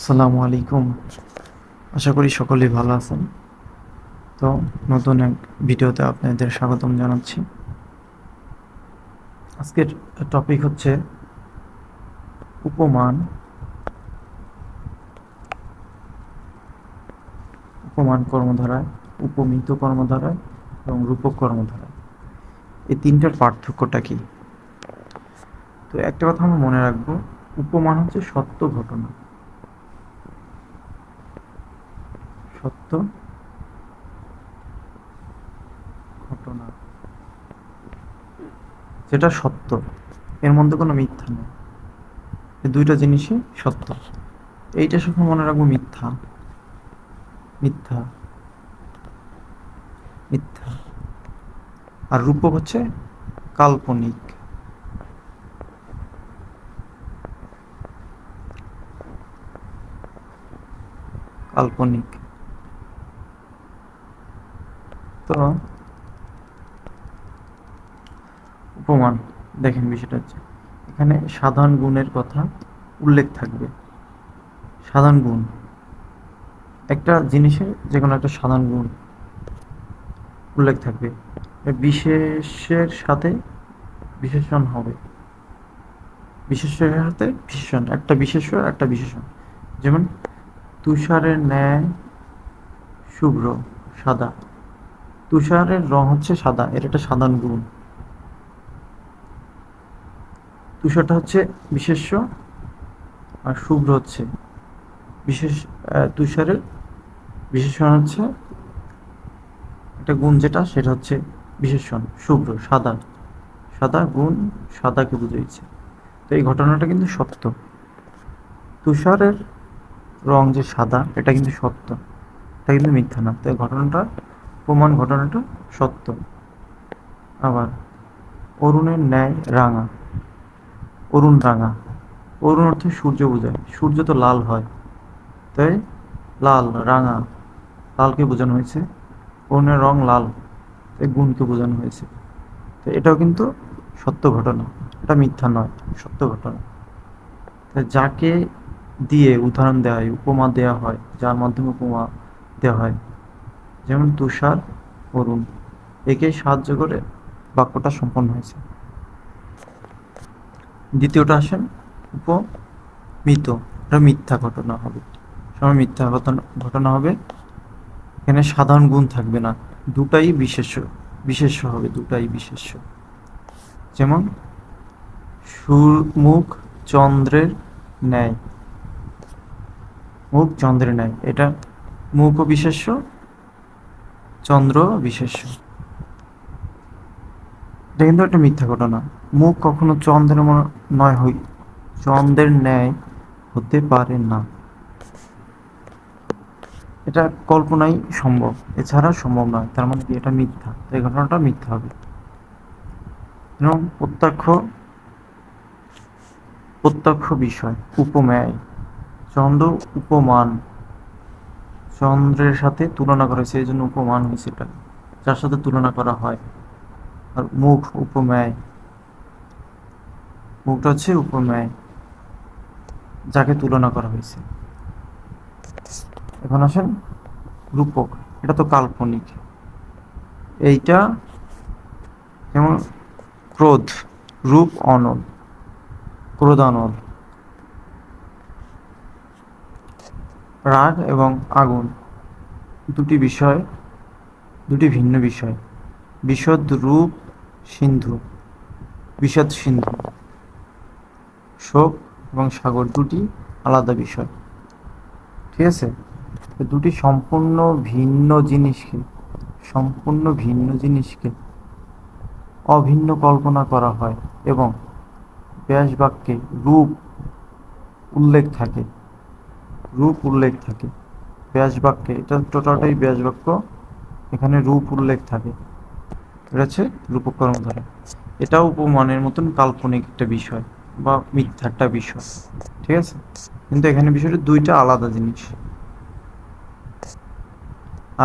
আসসালামু আলাইকুম। আশা করি সকলেই ভালো আছেন। তো নতুন এক ভিডিওতে আপনাদের স্বাগতম জানাচ্ছি। আজকের টপিক হচ্ছে উপমান, উপমান কর্মধারায়, উপমিত কর্মধারায় এবং রূপক কর্মধারায়। এই তিনটার পার্থক্যটা কি? তো একটা কথা আমরা মনে রাখবো, উপমান হচ্ছে সত্য ঘটনা, সত্য ঘটনা যেটা সত্য, এর মধ্যে কোনো মিথ্যা নেই। এই দুইটা জিনিসই সত্য। এইটা শুধু মনে রাখবো, মিথ্যা, মিথ্যা, মিথ্যা। আর রূপক হচ্ছে কাল্পনিক, কাল্পনিক। তো উপমান, দেখেন বিষয়টা হচ্ছে, এখানে সাধারণ গুণের কথা উল্লেখ থাকবে। সাধারণ গুণ, একটা জিনিসের যে কোনো একটা সাধারণ গুণ উল্লেখ থাকবে। বিশেষের সাথে বিশেষণ হবে, বিশেষের সাথে বিশেষণ, একটা বিশেষ্য একটা বিশেষণ। যেমন তুষারের ন্যায় শুভ্র, সাদা। তুষারের রং হচ্ছে সাদা, এর একটা সাধারণ গুণ। তুষারটা হচ্ছে বিশেষ্য আর শুভ্র হচ্ছে বিশেষ। তুষারের বিশেষণ হচ্ছে একটা গুণ, যেটা সেটা হচ্ছে বিশেষণ। শুভ্র, সাদা, সাদা গুণ, সাদাকে বুঝাইছে। তো এই ঘটনাটা কিন্তু সত্য। তুষারের রং যে সাদা, এটা কিন্তু সত্য, এটা কিন্তু মিথ্যা না। তো এই ঘটনাটা, প্রমাণ ঘটনাটা সত্য। আবার অরুণের ন্যায় রাঙা, অরুণ রাঙা, অরুণ অর্থে সূর্য বোঝায়। সূর্য তো লাল হয়, তাই লাল, রাঙা, লালকে বোঝানো হয়েছে। অরুণের রং লাল, তাই গুণকে বোঝানো হয়েছে। তো এটাও কিন্তু সত্য ঘটনা, এটা মিথ্যা নয়, সত্য ঘটনা। তাই যাকে দিয়ে উদাহরণ দেওয়া হয়, উপমা দেওয়া হয়, যার মাধ্যমে উপমা দেওয়া হয়, যেমন তুষার, অরুণ, একে সাহায্য করে বাক্যটা সম্পন্ন হয়েছে। দ্বিতীয়টা আসেন উপমিত, এটা মিথ্যা ঘটনা হবে, সময় মিথ্যা ঘটনা ঘটনা হবে। এখানে সাধারণ গুণ থাকবে না, দুটাই বিশেষ্য, বিশেষ্য হবে, দুটাই বিশেষ্য। যেমন মুখ চন্দ্রের ন্যায়, মুখ চন্দ্রের ন্যায়, এটা মুখও বিশেষ্য, চন্দ্র বিশেষ্য। এটা কিন্তু একটা মিথ্যা ঘটনা। মুখ কখনো চন্দ্রের নয়, চন্দ্রের ন্যায় হতে পারে না, এটা কল্পনাই সম্ভব, এছাড়া সম্ভব নয়। তার মানে কি, এটা মিথ্যা, তো এই ঘটনাটা মিথ্যা হবে। এবং প্রত্যক্ষ, প্রত্যক্ষ বিষয়, উপমেয়, চন্দ্র উপমান, চন্দ্রের সাথে তুলনা করা হয়েছে, এই জন্য উপমান হয়েছে, এটা যার সাথে তুলনা করা হয়। আর মুখ উপমেয়, মুখটা হচ্ছে উপমেয়, যাকে তুলনা করা হয়েছে। এখন আসেন রূপক, এটা তো কাল্পনিক। এইটা যেমন ক্রোধ, রূপ অনল, ক্রোধ অনল। রাগ এবং আগুন দুটি বিষয়, দুটি ভিন্ন বিষয়। বিশদ রূপ সিন্ধু, বিষাদ সিন্ধু। শোক এবং সাগর দুটি আলাদা বিষয়, ঠিক আছে? দুটি সম্পূর্ণ ভিন্ন জিনিসকে, সম্পূর্ণ ভিন্ন জিনিসকে অভিন্ন কল্পনা করা হয় এবং ব্যাস বাক্যে রূপ উল্লেখ থাকে, রূপ উল্লেখ থাকে ব্যাস বাক্যে। এটা টোটালটাই ব্যাস বাক্য, এখানে রূপ উল্লেখ থাকে, এটা হচ্ছে রূপক কর্মধারা। এটাও উপমানের মতন কাল্পনিক একটা বিষয় বা মিথ্যা একটা বিষয়, ঠিক আছে? কিন্তু এখানে বিষয়টা দুইটা আলাদা জিনিস।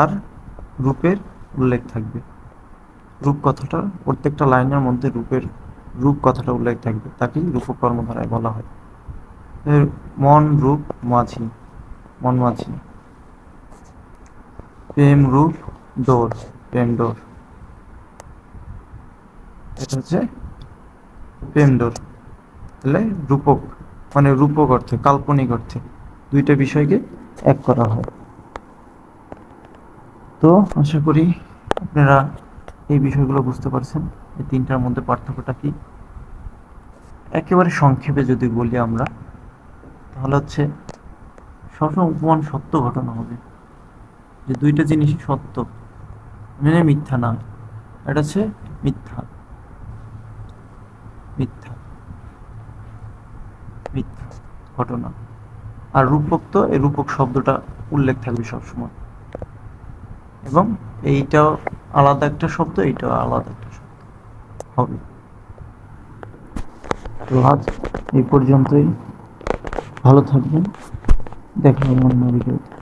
আর রূপের উল্লেখ থাকবে, রূপ কথাটা প্রত্যেকটা লাইনের মধ্যে রূপের, রূপ কথাটা উল্লেখ থাকবে, তাকেই রূপক কর্মধারায় বলা হয়। মন রূপ মাঝি, মনমাঝি। প্রেম রূপ ডোর, প্রেম ডোর, এটা হচ্ছে প্রেম ডোর। তাহলে রূপক মানে রূপক অর্থে, কাল্পনিক অর্থে দুইটা বিষয়কে এক করা হয়। তো আশা করি আপনারা এই বিষয়গুলো বুঝতে পারছেন, এই তিনটার মধ্যে পার্থক্যটা কি। একেবারে সংক্ষেপে যদি বলি আমরা, তাহলে হচ্ছে সবসময় উপমান সত্য ঘটনা হবে, যে দুইটা জিনিসই সত্য, মানে মিথ্যা না। এটা হচ্ছে মিথ্যা, মিথ্যা, মিথ্যা ঘটনা। আর রূপক তো এই রূপক শব্দটা উল্লেখ থাকবে সবসময়, এবং এইটাও আলাদা একটা শব্দ, এইটাও আলাদা একটা শব্দ হবে। তো আজ এই পর্যন্তই, ভালো থাকবেন, দেখা হবে অন্য ভিডিওতে।